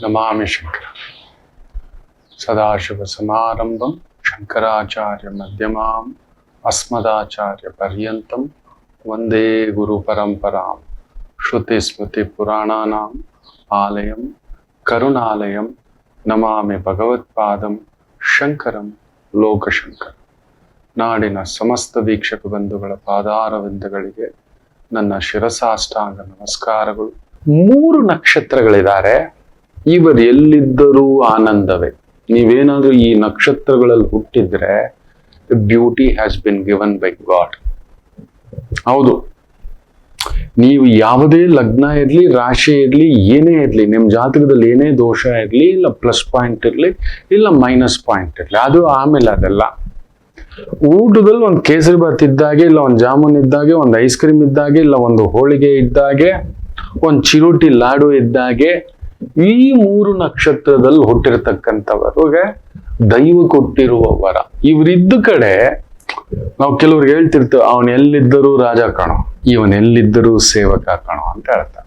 ನಮಾಮಿ ಶಂಕರ ಸದಾಶಿವಸಮಾರಂಭಂ ಶಂಕರಾಚಾರ್ಯ ಮಧ್ಯಮಾಂ ಅಸ್ಮದಾಚಾರ್ಯ ಪರ್ಯಂತಂ ವಂದೇ ಗುರು ಪರಂಪರಾಂ ಶ್ರುತಿ ಸ್ಮೃತಿ ಪುರಾಣಾನಾಂ ಆಲಯಂ ಕರುಣಾಲಯಂ ನಮಾಮಿ ಭಗವತ್ಪಾದಂ ಶಂಕರಂ ಲೋಕಶಂಕರ. ನಾಡಿನ ಸಮಸ್ತ ವೀಕ್ಷಕ ಬಂಧುಗಳ ಪಾದಾರವಿಂದಗಳಿಗೆ ನನ್ನ ಶಿರಸಾಷ್ಟಾಂಗ ನಮಸ್ಕಾರಗಳು. 3 ನಕ್ಷತ್ರಗಳಿದ್ದಾರೆ. ಇವರು ಎಲ್ಲಿದ್ದರೂ ಆನಂದವೇ. ನೀವೇನಾದ್ರೂ ಈ ನಕ್ಷತ್ರಗಳಲ್ಲಿ ಹುಟ್ಟಿದ್ರೆ beauty has been given by God. ಹೌದು, ನೀವು ಯಾವುದೇ ಲಗ್ನ ಇರ್ಲಿ, ರಾಶಿ ಇರ್ಲಿ, ಏನೇ ಇರ್ಲಿ, ನಿಮ್ ಜಾತಕದಲ್ಲಿ ಏನೇ ದೋಷ ಇರ್ಲಿ, ಇಲ್ಲ ಪ್ಲಸ್ ಪಾಯಿಂಟ್ ಇರ್ಲಿ, ಇಲ್ಲ ಮೈನಸ್ ಪಾಯಿಂಟ್ ಇರ್ಲಿ, ಅದು ಆಮೇಲೆ ಅದೆಲ್ಲ ಊಟದಲ್ಲಿ ಒಂದು ಕೇಸರಿ ಬಾತ್ ಇದ್ದಾಗೆ, ಇಲ್ಲ ಒಂದು ಜಾಮೂನ್ ಇದ್ದಾಗೆ, ಒಂದು ಐಸ್ ಕ್ರೀಮ್ ಇದ್ದಾಗೆ, ಇಲ್ಲ ಒಂದು ಹೋಳಿಗೆ ಇದ್ದಾಗೆ, ಒಂದು ಚಿರೋಟಿ ಲಾಡು ಇದ್ದಾಗೆ, ಈ 3 ನಕ್ಷತ್ರದಲ್ಲಿ ಹುಟ್ಟಿರ್ತಕ್ಕಂಥವ್ರಿಗೆ ದೈವ ಕೊಟ್ಟಿರುವ ವರ. ಇವರಿದ್ದ ಕಡೆ ನಾವು ಕೆಲವ್ರಿಗೆ ಹೇಳ್ತಿರ್ತೇವೆ, ಅವನ್ ಎಲ್ಲಿದ್ದರೂ ರಾಜ ಕಾಣೋ, ಇವನ್ ಎಲ್ಲಿದ್ದರೂ ಸೇವಕ ಕಾಣೋ ಅಂತ ಹೇಳ್ತಾರೆ.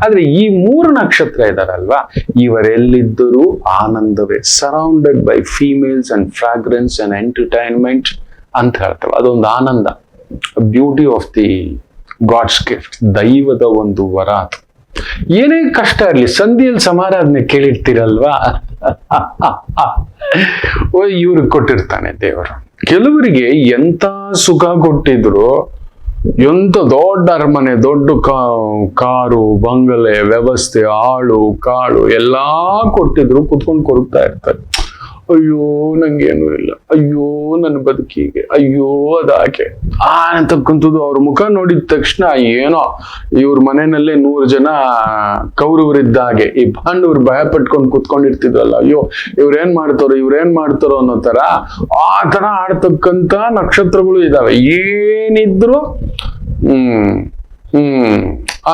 ಆದ್ರೆ ಈ 3 ನಕ್ಷತ್ರ ಇದಾರಲ್ವಾ, ಇವರೆಲ್ಲಿದ್ದರೂ ಆನಂದವೇ. Surrounded by females and fragrance and entertainment ಅಂತ ಹೇಳ್ತೇವೆ. ಅದೊಂದು ಆನಂದ, beauty of the gods gift, ದೈವದ ಒಂದು ವರ ಅದು. ಏನೇ ಕಷ್ಟ ಇರ್ಲಿ, ಸಂಧಿಯಲ್ಲಿ ಸಮಾರಾಧನೆ ಕೇಳಿರ್ತೀರಲ್ವಾ, ಇವ್ರಿಗೆ ಕೊಟ್ಟಿರ್ತಾನೆ ದೇವರು. ಕೆಲವರಿಗೆ ಎಂತ ಸುಖ ಕೊಟ್ಟಿದ್ರು, ಎಂತ ದೊಡ್ಡ ಅರಮನೆ, ದೊಡ್ಡ ಕಾರು, ಬಂಗಲೆ, ವ್ಯವಸ್ಥೆ, ಆಳು ಕಾಳು ಎಲ್ಲಾ ಕೊಟ್ಟಿದ್ರು, ಕುತ್ಕೊಂಡು ಕೊರಗ್ತಾ ಇರ್ತಾರೆ. ಅಯ್ಯೋ ನಂಗೇನು ಇಲ್ಲ, ಅಯ್ಯೋ ನನ್ನ ಬದುಕಿಗೆ, ಅಯ್ಯೋ ಅದಾಕೆ ಅಂತಕ್ಕಂಥದ್ದು. ಅವ್ರ ಮುಖ ನೋಡಿದ ತಕ್ಷಣ ಏನೋ ಇವ್ರ ಮನೆಯಲ್ಲೇ 100 ಜನ ಕೌರವರಿದ್ದಾಗೆ ಈ ಪಾಂಡವರು ಭಯ ಪಟ್ಕೊಂಡು ಕುತ್ಕೊಂಡಿರ್ತಿದ್ರಲ್ಲ, ಅಯ್ಯೋ ಇವ್ರೇನ್ ಮಾಡ್ತಾರೋ ಅನ್ನೋ ತರ ಆ ತರ ಆಡ್ತಕ್ಕಂತ ನಕ್ಷತ್ರಗಳು ಇದಾವೆ. ಏನಿದ್ರು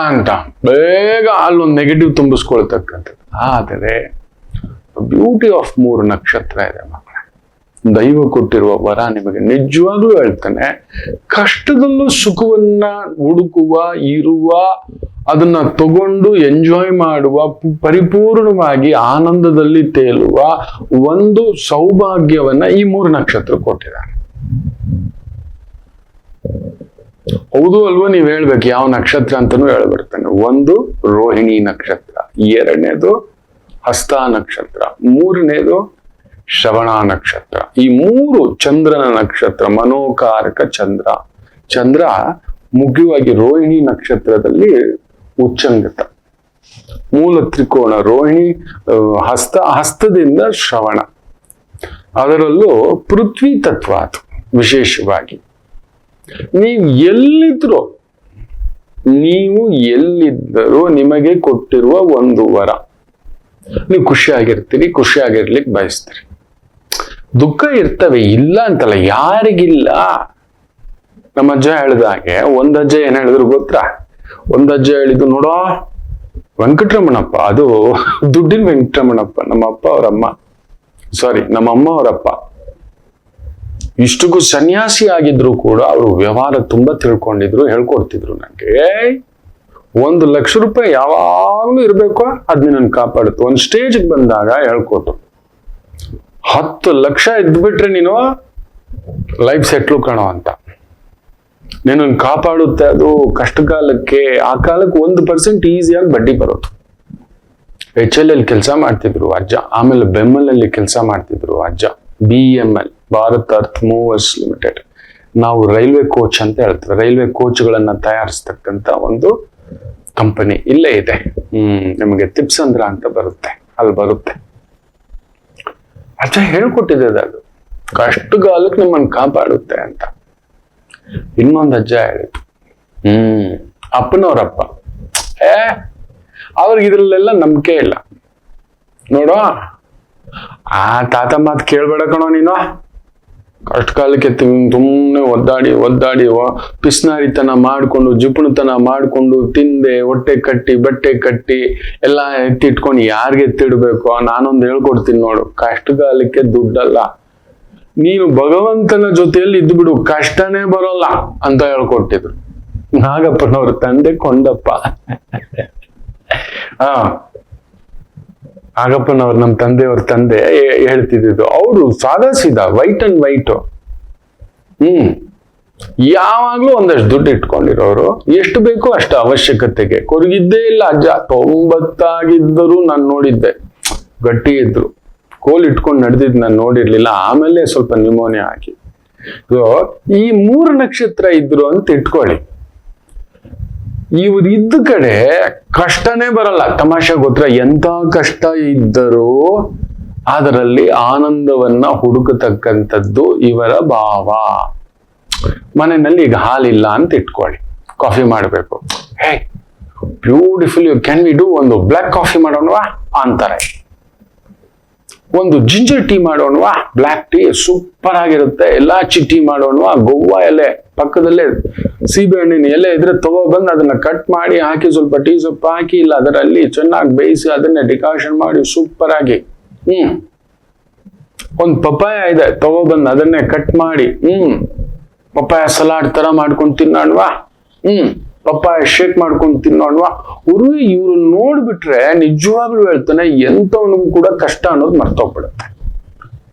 ಅಂತ ಬೇಗ ಅಲ್ಲೊಂದು ನೆಗೆಟಿವ್ ತುಂಬಿಸ್ಕೊಳ್ತಕ್ಕಂಥದ್ದು. ಆದರೆ ಬ್ಯೂಟಿ ಆಫ್ 3 ನಕ್ಷತ್ರ ಇದೆ ಮಕ್ಕಳೇ. ದೈವ ಕೊಟ್ಟಿರುವ ವರ ನಿಮಗೆ ನಿಜವಾಗ್ಲೂ ಹೇಳ್ತಾನೆ. ಕಷ್ಟದಲ್ಲೂ ಸುಖವನ್ನ ಹುಡುಕುವ, ಇರುವ, ಅದನ್ನ ತಗೊಂಡು ಎಂಜಾಯ್ ಮಾಡುವ, ಪರಿಪೂರ್ಣವಾಗಿ ಆನಂದದಲ್ಲಿ ತೇಲುವ ಒಂದು ಸೌಭಾಗ್ಯವನ್ನ ಈ 3 ನಕ್ಷತ್ರ ಕೊಟ್ಟಿದ್ದಾರೆ. ಹೌದು ಅಲ್ವಾ? ನೀವ್ ಹೇಳ್ಬೇಕು ಯಾವ ನಕ್ಷತ್ರ ಅಂತಾನೂ ಹೇಳ್ಬಿಡ್ತಾನೆ. 1 ರೋಹಿಣಿ ನಕ್ಷತ್ರ, 2ನೇದು ಹಸ್ತ ನಕ್ಷತ್ರ, 3ನೇದು ಶ್ರವಣ ನಕ್ಷತ್ರ. ಈ 3 ಚಂದ್ರನ ನಕ್ಷತ್ರ, ಮನೋಕಾರಕ ಚಂದ್ರ. ಚಂದ್ರ ಮುಖ್ಯವಾಗಿ ರೋಹಿಣಿ ನಕ್ಷತ್ರದಲ್ಲಿ ಉಚ್ಚಂಗತ, ಮೂಲ ತ್ರಿಕೋಣ ರೋಹಿಣಿ, ಹಸ್ತದಿಂದ ಶ್ರವಣ. ಅದರಲ್ಲೂ ಪೃಥ್ವಿ ತತ್ವ ಅದು ವಿಶೇಷವಾಗಿ. ನೀವು ಎಲ್ಲಿದ್ದರೂ ನಿಮಗೆ ಕೊಟ್ಟಿರುವ ಒಂದು ವರ. ನೀವು ಖುಷಿಯಾಗಿರ್ತೀರಿ, ಖುಷಿಯಾಗಿರ್ಲಿಕ್ಕೆ ಬಯಸ್ತೀರಿ. ದುಃಖ ಇರ್ತವೆ, ಇಲ್ಲ ಅಂತಲ್ಲ, ಯಾರಿಗಿಲ್ಲ. ನಮ್ಮ ಅಜ್ಜ ಹೇಳಿದಾಗೆ, ಒಂದಜ್ಜ ಏನ್ ಹೇಳಿದ್ರು ಗೊತ್ತಾ? ಒಂದಜ್ಜ ಹೇಳಿದ್ದು, ನೋಡೋ ವೆಂಕಟರಮಣಪ್ಪ, ಅದು ದುಡ್ಡಿನ ವೆಂಕಟರಮಣಪ್ಪ, ನಮ್ಮ ಅಮ್ಮ ಅವರಪ್ಪ. ಇಷ್ಟಕ್ಕೂ ಸನ್ಯಾಸಿ ಆಗಿದ್ರು ಕೂಡ ಅವರು ವ್ಯವಹಾರ ತುಂಬಾ ತಿಳ್ಕೊಂಡಿದ್ರು, ಹೇಳ್ಕೊಡ್ತಿದ್ರು ನಂಗೆ. 1 ಲಕ್ಷ ರೂಪಾಯಿ ಯಾವಾಗ್ಲೂ ಇರ್ಬೇಕು, ಅದ್ ನಿನ್ನ ಕಾಪಾಡುತ್ತೆ. ಒಂದ್ ಸ್ಟೇಜ್ ಬಂದಾಗ ಹೇಳ್ಕೊಟ್ಟು, 10 ಲಕ್ಷ ಇದ್ಬಿಟ್ರೆ ನೀನು ಲೈಫ್ ಸೆಟ್ಲು ಕಣೋ ಅಂತ, ನೀನು ಕಾಪಾಡುತ್ತೆ ಅದು ಕಷ್ಟ ಕಾಲಕ್ಕೆ. ಆ ಕಾಲಕ್ಕೆ 1% ಈಸಿಯಾಗಿ ಬಡ್ಡಿ ಬರೋದು. HLL ಕೆಲಸ ಮಾಡ್ತಿದ್ರು ಅಜ್ಜ, ಆಮೇಲೆ ಬೆಮ್ಮಲಲ್ಲಿ ಕೆಲಸ ಮಾಡ್ತಿದ್ರು ಅಜ್ಜ. BML, Bharat earth movers limited. ನಾವು ರೈಲ್ವೆ ಕೋಚ್ ಅಂತ ಹೇಳ್ತೀವಿ. ರೈಲ್ವೆ ಕೋಚ್ಗಳನ್ನ ತಯಾರಿಸ್ತಕ್ಕಂಥ ಒಂದು ಕಂಪನಿ ಇಲ್ಲೇ ಇದೆ. ನಿಮಗೆ ತಿಪ್ಸಂದ್ರ ಅಂತ ಬರುತ್ತೆ, ಅಲ್ಲಿ ಬರುತ್ತೆ. ಅಜ್ಜ ಹೇಳ್ಕೊಟ್ಟಿದೆ ಅದು, ಕಷ್ಟಗಾಲಕ್ಕೆ ನಮ್ಮನ್ನು ಕಾಪಾಡುತ್ತೆ ಅಂತ. ಇನ್ನೊಂದು ಅಜ್ಜ ಹೇಳಿದ್ರು, ಅಪ್ಪನವರಪ್ಪ, ಅವ್ರಿಗೆ ಇದ್ರಲ್ಲೆಲ್ಲ ನಂಬಿಕೆ ಇಲ್ಲ. ನೋಡೋ ಆ ತಾತ ಮಾತು ಕೇಳ್ಬೇಡ ಕಣೋ ನೀನು. ಕಷ್ಟ ಕಾಲಕ್ಕೆ ಸುಮ್ಮನೆ ಒದ್ದಾಡಿ ಪಿಸ್ನಾರಿತನ ಮಾಡ್ಕೊಂಡು, ಜಿಪುಣತನ ಮಾಡ್ಕೊಂಡು, ತಿಂದೆ, ಹೊಟ್ಟೆ ಕಟ್ಟಿ, ಬಟ್ಟೆ ಕಟ್ಟಿ ಎಲ್ಲ ಎತ್ತಿಟ್ಕೊಂಡು ಯಾರಿಗೆ ಎತ್ತಿಡ್ಬೇಕು? ನಾನೊಂದು ಹೇಳ್ಕೊಡ್ತೀನಿ ನೋಡು, ಕಷ್ಟಕಾಲಕ್ಕೆ ದುಡ್ಡಲ್ಲ, ನೀನು ಭಗವಂತನ ಜೊತೆಯಲ್ಲಿ ಇದ್ದು ಬಿಡು, ಕಷ್ಟನೇ ಬರೋಲ್ಲ ಅಂತ ಹೇಳ್ಕೊಟ್ಟಿದ್ರು ನಾಗಪ್ಪನವ್ರ ತಂದೆ ಕೊಂಡಪ್ಪ. ಆಗಪ್ಪನವ್ರು ನಮ್ಮ ತಂದೆಯವ್ರ ತಂದೆ ಹೇಳ್ತಿದ್ದು, ಅವರು ಸಾದಾ ಸೀದಾ ವೈಟ್ ಅಂಡ್ ವೈಟ್. ಯಾವಾಗ್ಲೂ ಒಂದಷ್ಟು ದುಡ್ಡು ಇಟ್ಕೊಂಡಿರೋರು, ಎಷ್ಟು ಬೇಕೋ ಅಷ್ಟು ಅವಶ್ಯಕತೆಗೆ ಕೊರಗಿದ್ದೇ ಇಲ್ಲ. ಅಜ್ಜ 90 ಆಗಿದ್ದರೂ ನಾನು ನೋಡಿದ್ದೆ, ಗಟ್ಟಿ ಇದ್ರು. ಕೋಲ್ ಇಟ್ಕೊಂಡು ನಡೆದಿದ್ದು ನಾನು ನೋಡಿರ್ಲಿಲ್ಲ. ಆಮೇಲೆ ಸ್ವಲ್ಪ ನ್ಯೂಮೋನಿಯಾ ಆಗಿ. ಈ 3 ನಕ್ಷತ್ರ ಇದ್ರು ಅಂತ ಇಟ್ಕೊಳ್ಳಿ. ಇವ್ರು ಇದ್ದ ಕಡೆ ಕಷ್ಟನೇ ಬರಲ್ಲ. ತಮಾಷೆ ಗೊತ್ತಾ, ಎಂತ ಕಷ್ಟ ಇದ್ದರೂ ಅದರಲ್ಲಿ ಆನಂದವನ್ನ ಹುಡುಕತಕ್ಕಂಥದ್ದು ಇವರ ಭಾವ. ಮನೆಯಲ್ಲಿ ಈಗ ಹಾಲಿಲ್ಲ ಅಂತ ಇಟ್ಕೊಳ್ಳಿ, ಕಾಫಿ ಮಾಡಬೇಕು. Hey beautiful, can we do ಒಂದು ಬ್ಲ್ಯಾಕ್ ಕಾಫಿ ಮಾಡೋಣವಾ ಅಂತಾರೆ. ಒಂದು ಜಿಂಜರ್ ಟೀ ಮಾಡೋಣವಾ, ಬ್ಲ್ಯಾಕ್ ಟೀ ಸೂಪರ್ ಆಗಿರುತ್ತೆ. ಎಲ್ಲಾಚಿ ಟೀ ಮಾಡೋಣವಾ, ಗೋವಾ ಎಲೆ ಪಕ್ಕದಲ್ಲೇ ಸೀಬೆ ಹಣ್ಣಿನ ಎಲೆ ಇದ್ರೆ ತಗೊಬಂದು ಅದನ್ನ ಕಟ್ ಮಾಡಿ ಹಾಕಿ, ಸ್ವಲ್ಪ ಟೀ ಸೊಪ್ಪು ಹಾಕಿ, ಇಲ್ಲ ಅದರಲ್ಲಿ ಚೆನ್ನಾಗಿ ಬೇಯಿಸಿ ಅದನ್ನೇ ಡಿಕಾಷನ್ ಮಾಡಿ ಸೂಪರ್ ಆಗಿ. ಒಂದು ಪಪ್ಪಾಯ ಇದೆ, ತಗೊಬಂದು ಅದನ್ನೇ ಕಟ್ ಮಾಡಿ ಪಪ್ಪಾಯ ಸಲಾಡ್ ತರ ಮಾಡ್ಕೊಂಡು ತಿನ್ನೋಣವಾ, ಪಪ್ಪಾಯ ಶೇಕ್ ಮಾಡ್ಕೊಂಡು ತಿನ್ನೋಣವಾ. ಇವ್ರು ನೋಡ್ಬಿಟ್ರೆ ನಿಜವಾಗ್ಲೂ ಹೇಳ್ತಾನೆ, ಎಂತವನಿಗೂ ಕೂಡ ಕಷ್ಟ ಅನ್ನೋದು ಮರ್ತೋಗ್ಬಿಡುತ್ತೆ.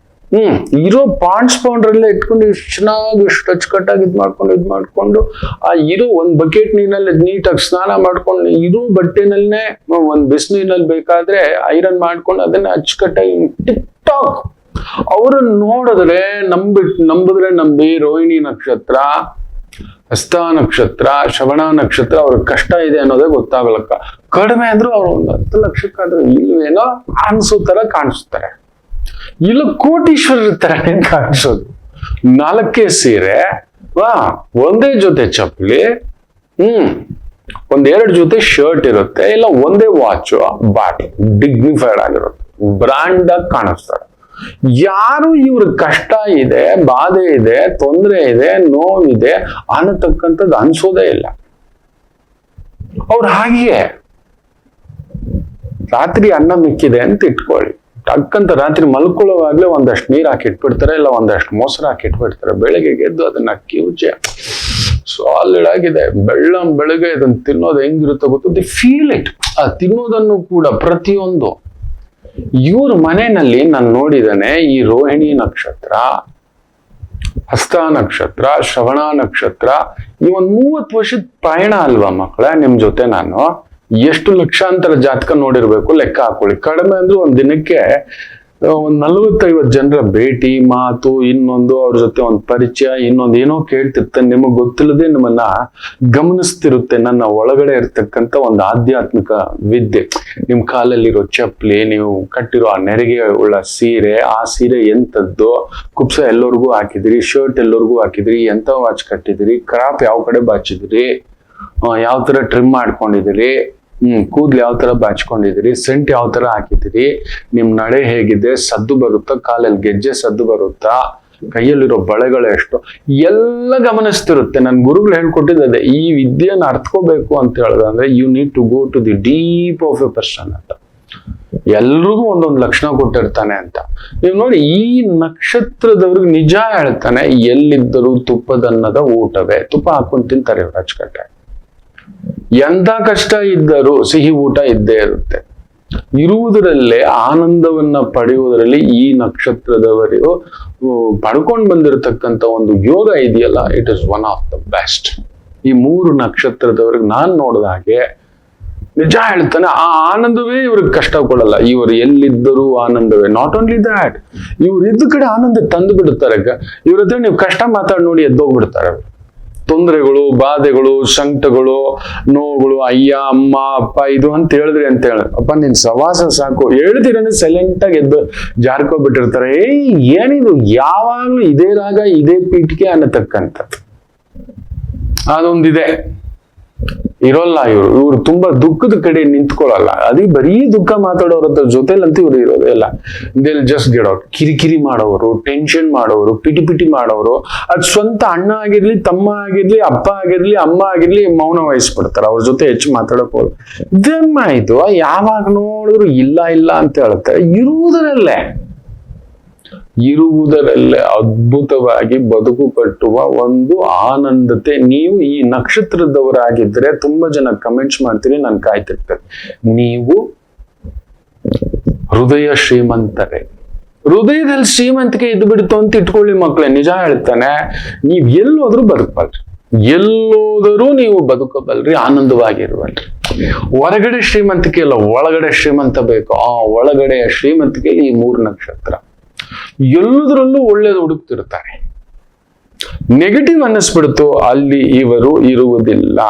ಇರೋ ಪಾಂಡ್ಸ್ ಪೌಂಡ್ರಲ್ಲೇ ಇಟ್ಕೊಂಡು ಇಷ್ಟು ಚೆನ್ನಾಗಿ ಇಷ್ಟು ಅಚ್ಚುಕಟ್ಟಾಗಿ ಇದ್ ಮಾಡ್ಕೊಂಡು ಆ ಇರೋ ಒಂದ್ ಬಕೆಟ್ ನೀರಿನಲ್ಲಿ ನೀಟಾಗಿ ಸ್ನಾನ ಮಾಡ್ಕೊಂಡು, ಇರೋ ಬಟ್ಟೆನಲ್ಲೇ ಒಂದ್ ಬಿಸಿನೀರಿನಲ್ಲಿ ಬೇಕಾದ್ರೆ ಐರನ್ ಮಾಡ್ಕೊಂಡು ಅದನ್ನ ಅಚ್ಚುಕಟ್ಟಾಗಿ ಟಿಪ್ ಟಾಕ್. ಅವ್ರನ್ನ ನೋಡಿದ್ರೆ ನಂಬಿದ್ರೆ ನಂಬಿ, ರೋಹಿಣಿ ನಕ್ಷತ್ರ, ಹಸ್ತ ನಕ್ಷತ್ರ, ಶ್ರವಣ ನಕ್ಷತ್ರ ಅವ್ರಿಗೆ ಕಷ್ಟ ಇದೆ ಅನ್ನೋದೇ ಗೊತ್ತಾಗಲಕ್ಕ. ಕಡಿಮೆ ಅಂದ್ರೂ ಅವ್ರು ಒಂದು 10 ಲಕ್ಷಕ್ಕಾದ್ರೂ ಇಲ್ವೇನೋ ಅನ್ಸೋ ತರ ಕಾಣಿಸ್ತಾರೆ. ಇಲ್ಲ ಕೋಟೀಶ್ವರರ ತರನೇ ಕಾಣಿಸೋದು. 4 ಸೀರೆ, ಒಂದೇ ಜೊತೆ ಚಪ್ಪಲಿ, 1-2 ಜೊತೆ ಶರ್ಟ್ ಇರುತ್ತೆ, ಇಲ್ಲ ಒಂದೇ ವಾಚ್, ಬಾಟ್ ಡಿಗ್ನಿಫೈಡ್ ಆಗಿರುತ್ತೆ, ಬ್ರಾಂಡ್ ಆಗಿ ಕಾಣಿಸ್ತಾರೆ. ಯಾರು ಇವ್ರ ಕಷ್ಟ ಇದೆ, ಬಾಧೆ ಇದೆ, ತೊಂದರೆ ಇದೆ, ನೋವಿದೆ ಅನ್ನತಕ್ಕಂಥದ್ದು ಅನ್ಸೋದೇ ಇಲ್ಲ. ಅವ್ರು ಹಾಗೆಯೇ ರಾತ್ರಿ ಅನ್ನ ಮಿಕ್ಕಿದೆ ಅಂತ ಇಟ್ಕೊಳ್ಳಿ, ಟಕ್ಕಂತ ರಾತ್ರಿ ಮಲ್ಕೊಳ್ಳೋವಾಗ್ಲೇ ಒಂದಷ್ಟು ನೀರು ಹಾಕಿ ಇಟ್ಬಿಡ್ತಾರೆ, ಇಲ್ಲ ಒಂದಷ್ಟು ಮೊಸರು ಹಾಕಿ ಇಟ್ಬಿಡ್ತಾರೆ. ಬೆಳಗ್ಗೆ ಎದ್ದು ಅದನ್ನ ಕಿವುಚೆ ಸಾಲಿಡ್ ಆಗಿದೆ, ಬೆಳಗ್ಗೆ ಇದನ್ನ ತಿನ್ನೋದು ಹೆಂಗಿರುತ್ತೋ ಗೊತ್ತು, ದಿ ಫೀಲ್ ಇಟ್. ಆ ತಿನ್ನೋದನ್ನು ಕೂಡ ಪ್ರತಿಯೊಂದು ಇವ್ರ ಮನೆಯಲ್ಲಿ ನಾನು ನೋಡಿದಾನೆ. ಈ ರೋಹಿಣಿ ನಕ್ಷತ್ರ, ಹಸ್ತ ನಕ್ಷತ್ರ, ಶ್ರವಣ ನಕ್ಷತ್ರ, ಈ 30 ವರ್ಷದ ಪಯಣ ಅಲ್ವಾ ಮಕ್ಕಳೇ ನಿಮ್ ಜೊತೆ. ನಾನು ಎಷ್ಟು ಲಕ್ಷಾಂತರ ಜಾತಕ ನೋಡಿರ್ಬೇಕು ಲೆಕ್ಕ ಹಾಕೊಳ್ಳಿ. ಕಡಿಮೆ ಅಂದ್ರೆ ಒಂದ್ ದಿನಕ್ಕೆ 40-50 ಜನರ ಭೇಟಿ, ಮಾತು, ಇನ್ನೊಂದು ಅವ್ರ ಜೊತೆ ಒಂದು ಪರಿಚಯ, ಇನ್ನೊಂದು ಏನೋ ಕೇಳ್ತಿರ್ತಾನೆ. ನಿಮಗ್ ಗೊತ್ತಿಲ್ಲದೆ ನಿಮ್ಮನ್ನ ಗಮನಿಸ್ತಿರುತ್ತೆ. ನನ್ನ ಒಳಗಡೆ ಇರ್ತಕ್ಕಂಥ ಒಂದು ಆಧ್ಯಾತ್ಮಿಕ ವಿದ್ಯೆ. ನಿಮ್ ಕಾಲಲ್ಲಿರೋ ಚಪ್ಪಲಿ, ನೀವು ಕಟ್ಟಿರೋ ಆ ನೆರಿಗೆ ಉಳ್ಳ ಸೀರೆ, ಆ ಸೀರೆ ಎಂತದ್ದು, ಕುಪ್ಸ ಎಲ್ಲರಿಗೂ ಹಾಕಿದಿರಿ, ಶರ್ಟ್ ಎಲ್ಲರಿಗೂ ಹಾಕಿದಿರಿ, ಎಂತ ವಾಚ್ ಕಟ್ಟಿದಿರಿ, ಕ್ರಾಪ್ ಯಾವ ಕಡೆ ಬಾಚಿದಿರಿ, ಯಾವ ತರ ಟ್ರಿಮ್ ಮಾಡ್ಕೊಂಡಿದಿರಿ, ಕೂದ್ಲು ಯಾವ ತರ ಬಾಚ್ಕೊಂಡಿದಿರಿ, ಸೆಂಟ್ ಯಾವ ತರ ಹಾಕಿದಿರಿ, ನಿಮ್ ನಡೆ ಹೇಗಿದೆ, ಸದ್ದು ಬರುತ್ತಾ, ಕಾಲಲ್ಲಿ ಗೆಜ್ಜೆ ಸದ್ದು ಬರುತ್ತಾ, ಕೈಯಲ್ಲಿರೋ ಬಳೆಗಳು ಎಷ್ಟು, ಎಲ್ಲ ಗಮನಿಸ್ತಿರುತ್ತೆ. ನನ್ ಗುರುಗಳು ಹೇಳ್ಕೊಟ್ಟಿದ್ದೆ, ಈ ವಿದ್ಯೆನ ಅರ್ಥಕೋಬೇಕು ಅಂತ ಹೇಳಿದ್ರೆ you need to go to the deep of a person ಅಂತ. ಎಲ್ರಿಗೂ ಒಂದೊಂದು ಲಕ್ಷಣ ಕೊಟ್ಟಿರ್ತಾನೆ ಅಂತ. ನೀವು ನೋಡಿ, ಈ ನಕ್ಷತ್ರದವ್ರಿಗೆ ನಿಜ ಹೇಳ್ತಾನೆ, ಎಲ್ಲಿದ್ದರೂ ತುಪ್ಪದನ್ನದ ಊಟವೇ. ತುಪ್ಪ ಹಾಕೊಂಡು ತಿಂತಾರೆ ಇವ್ರು ಅಚ್ಚುಕಟ್ಟೆ. ಎಂತ ಕಷ್ಟ ಇದ್ದರೂ ಸಿಹಿ ಊಟ ಇದ್ದೇ ಇರುತ್ತೆ. ಇರುವುದರಲ್ಲೇ ಆನಂದವನ್ನ ಪಡೆಯುವುದರಲ್ಲಿ ಈ ನಕ್ಷತ್ರದವರು ಪಡ್ಕೊಂಡು ಬಂದಿರತಕ್ಕಂಥ ಒಂದು ಯೋಗ ಇದೆಯಲ್ಲ, it is one of the best. ಈ 3 ನಕ್ಷತ್ರದವ್ರಿಗೆ ನಾನ್ ನೋಡಿದ ಹಾಗೆ ನಿಜ ಹೇಳ್ತಾನೆ, ಆ ಆನಂದವೇ ಇವ್ರಿಗೆ ಕಷ್ಟ ಕೊಡಲ್ಲ. ಇವರು ಎಲ್ಲಿದ್ದರೂ ಆನಂದವೇ. ನಾಟ್ ಓನ್ಲಿ ದ್ಯಾಟ್, ಇವ್ರು ಇದ್ದ ಕಡೆ ಆನಂದ ತಂದು ಬಿಡುತ್ತಾರೆ. ಇವ್ರ ಹತ್ರ ನೀವು ಕಷ್ಟ ಮಾತಾಡಿ ನೋಡಿ ಎದ್ದೋಗ್ಬಿಡ್ತಾರೆ. ತೊಂದರೆಗಳು, ಬಾಧೆಗಳು, ಸಂಕಟಗಳು, ನೋವುಗಳು, ಅಯ್ಯ ಅಮ್ಮ ಅಪ್ಪ ಇದು ಅಂತ ಹೇಳಿದ್ರಿ ಅಂತ ಅಪ್ಪ ನಿನ್ ಸವಾಸ ಸಾಕು ಹೇಳ್ತೀರನೆ ಸೈಲೆಂಟ್ ಆಗಿ ಎದ್ದು ಜಾರ್ಕೋಬಿಟ್ಟಿರ್ತಾರೆ. ಏನಿದು, ಯಾವಾಗ್ಲೂ ಇದೇ ರಾಗ ಇದೇ ಪೀಠಿಗೆ ಅನ್ನತಕ್ಕಂಥದ್ದು ಅದೊಂದಿದೆ. ಇರೋಲ್ಲ ಇವ್ರು ತುಂಬಾ ದುಃಖದ ಕಡೆ ನಿಂತ್ಕೊಳ್ಳಲ್ಲ. ಅದಕ್ಕೆ ಬರೀ ದುಃಖ ಮಾತಾಡೋರ ಜೊತೆಲಂತೂ ಇವ್ರು ಇರೋದೇ ಇಲ್ಲ. ದಿಲ್ ಜಸ್ಟ್ ಗೆಟ್ ಔಟ್. ಕಿರಿಕಿರಿ ಮಾಡೋರು, ಟೆನ್ಷನ್ ಮಾಡೋರು, ಪಿಟಿ ಮಾಡೋರು, ಅದ್ ಸ್ವಂತ ಅಣ್ಣ ಆಗಿರ್ಲಿ, ತಮ್ಮ ಆಗಿರ್ಲಿ, ಅಪ್ಪ ಆಗಿರ್ಲಿ, ಅಮ್ಮ ಆಗಿರ್ಲಿ ಮೌನ ವಹಿಸ್ಬಿಡ್ತಾರೆ. ಅವ್ರ ಜೊತೆ ಹೆಚ್ಚು ಮಾತಾಡಕ್ ಹೋದ್ರು. ಇದೇನಾಯ್ತು, ಯಾವಾಗ ನೋಡಿದ್ರು ಇಲ್ಲ ಅಂತ ಹೇಳ್ತಾರೆ. ಇರುವುದರಲ್ಲೇ ಅದ್ಭುತವಾಗಿ ಬದುಕು ಕಟ್ಟುವ ಒಂದು ಆನಂದತೆ. ನೀವು ಈ ನಕ್ಷತ್ರದವರಾಗಿದ್ರೆ ತುಂಬಾ ಜನ ಕಮೆಂಟ್ಸ್ ಮಾಡ್ತೀರಿ, ನಾನು ಕಾಯ್ತಿರ್ತೇನೆ. ನೀವು ಹೃದಯ ಶ್ರೀಮಂತರೇ. ಹೃದಯದಲ್ಲಿ ಶ್ರೀಮಂತಿಕೆ ಇದ್ದು ಬಿಡ್ತು ಅಂತ ಇಟ್ಕೊಳ್ಳಿ ಮಕ್ಕಳೇ. ನಿಜ ಹೇಳ್ತಾನೆ, ನೀವ್ ಎಲ್ಲೋದ್ರೂ ಬದುಕಬಲ್ರಿ, ಎಲ್ಲೋದರೂ ನೀವು ಬದುಕಬಲ್ರಿ, ಆನಂದವಾಗಿರುವಲ್ರಿ. ಹೊರಗಡೆ ಶ್ರೀಮಂತಿಕೆ ಇಲ್ಲ, ಒಳಗಡೆ ಶ್ರೀಮಂತ ಬೇಕು. ಆ ಒಳಗಡೆಯ ಶ್ರೀಮಂತಿಕೆ ಈ 3 ನಕ್ಷತ್ರ. ಎಲ್ಲದರಲ್ಲೂ ಒಳ್ಳೇದು ಹುಡುಕ್ತಿರ್ತಾರೆ. ನೆಗೆಟಿವ್ ಅನ್ನಿಸ್ಬಿಡ್ತು, ಅಲ್ಲಿ ಇವರು ಇರುವುದಿಲ್ಲ.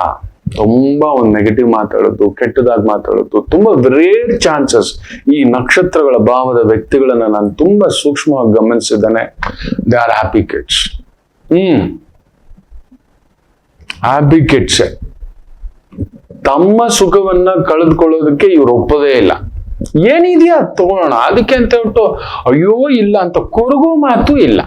ತುಂಬಾ ಒಂದು ನೆಗೆಟಿವ್ ಮಾತಾಡೋದು, ಕೆಟ್ಟದಾಗಿ ಮಾತಾಡೋದು ತುಂಬಾ ರೇರ್ ಚಾನ್ಸಸ್. ಈ ನಕ್ಷತ್ರಗಳ ಭಾವದ ವ್ಯಕ್ತಿಗಳನ್ನ ನಾನು ತುಂಬಾ ಸೂಕ್ಷ್ಮವಾಗಿ ಗಮನಿಸಿದ್ದೇನೆ. They are happy kids. Happy kids. ತಮ್ಮ ಸುಖವನ್ನ ಕಳೆದುಕೊಳ್ಳೋದಕ್ಕೆ ಇವ್ರು ಒಪ್ಪೋದೇ ಇಲ್ಲ. ಏನಿದೆಯಾ ತಗೊಳ್ಳೋಣ, ಅದಕ್ಕೆ ಅಂತ ಹೇಳ್ಬಿಟ್ಟು ಅಯ್ಯೋ ಇಲ್ಲ ಅಂತ ಕೊರಗೋ ಮಾತು ಇಲ್ಲ.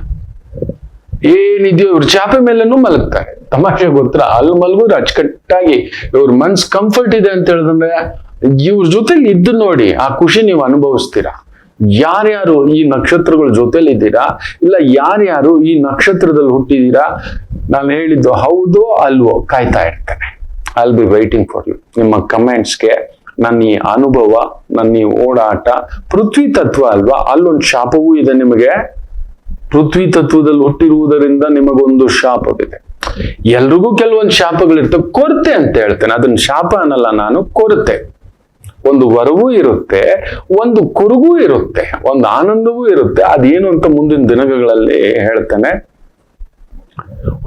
ಏನಿದೆಯೋ ಇವ್ರ ಚಾಪೆ ಮೇಲೇನೂ ಮಲಗ್ತಾರೆ. ತಮಾಷೆ ಗೊತ್ತಾ, ಅಲ್ಲಿ ಮಲಗೋರು ಅಚ್ಚುಕಟ್ಟಾಗಿ ಇವ್ರ ಮನ್ಸ್ ಕಂಫರ್ಟ್ ಇದೆ ಅಂತ ಹೇಳಿದ್ರೆ ಇವ್ರ ಜೊತೆಲಿ ಇದ್ದು ನೋಡಿ, ಆ ಖುಷಿ ನೀವು ಅನುಭವಿಸ್ತೀರಾ. ಯಾರ್ಯಾರು ಈ ನಕ್ಷತ್ರಗಳ ಜೊತೆಲಿ ಇದ್ದೀರಾ, ಇಲ್ಲ ಯಾರ್ಯಾರು ಈ ನಕ್ಷತ್ರದಲ್ಲಿ ಹುಟ್ಟಿದೀರಾ, ನಾನು ಹೇಳಿದ್ದು ಹೌದೋ ಅಲ್ವೋ ಕಾಯ್ತಾ ಇರ್ತೇನೆ. I be waiting for you. ನಿಮ್ಮ ಕಮೆಂಟ್ಸ್ಗೆ ನನ್ನ ಈ ಅನುಭವ, ನನ್ನ ಈ ಓಡಾಟ. ಪೃಥ್ವಿ ತತ್ವ ಅಲ್ವಾ, ಅಲ್ಲೊಂದು ಶಾಪವೂ ಇದೆ ನಿಮಗೆ. ಪೃಥ್ವಿ ತತ್ವದಲ್ಲಿ ಹುಟ್ಟಿರುವುದರಿಂದ ನಿಮಗೊಂದು ಶಾಪವಿದೆ. ಎಲ್ರಿಗೂ ಕೆಲವೊಂದು ಶಾಪಗಳಿರ್ತವೆ. ಕೊರತೆ ಅಂತ ಹೇಳ್ತೇನೆ, ಅದನ್ನ ಶಾಪ ಅನ್ನಲ್ಲ ನಾನು, ಕೊರತೆ. ಒಂದು ವರವೂ ಇರುತ್ತೆ, ಒಂದು ಕುರುಗೂ ಇರುತ್ತೆ, ಒಂದು ಆನಂದವೂ ಇರುತ್ತೆ. ಅದೇನು ಅಂತ ಮುಂದಿನ ದಿನಗಳಲ್ಲಿ ಹೇಳ್ತೇನೆ.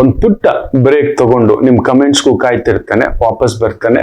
ಒಂದು ಪುಟ್ಟ ಬ್ರೇಕ್ ತಗೊಂಡು ನಿಮ್ ಕಮೆಂಟ್ಸ್ಗೂ ಕಾಯ್ತಿರ್ತೇನೆ, ವಾಪಸ್ ಬರ್ತೇನೆ.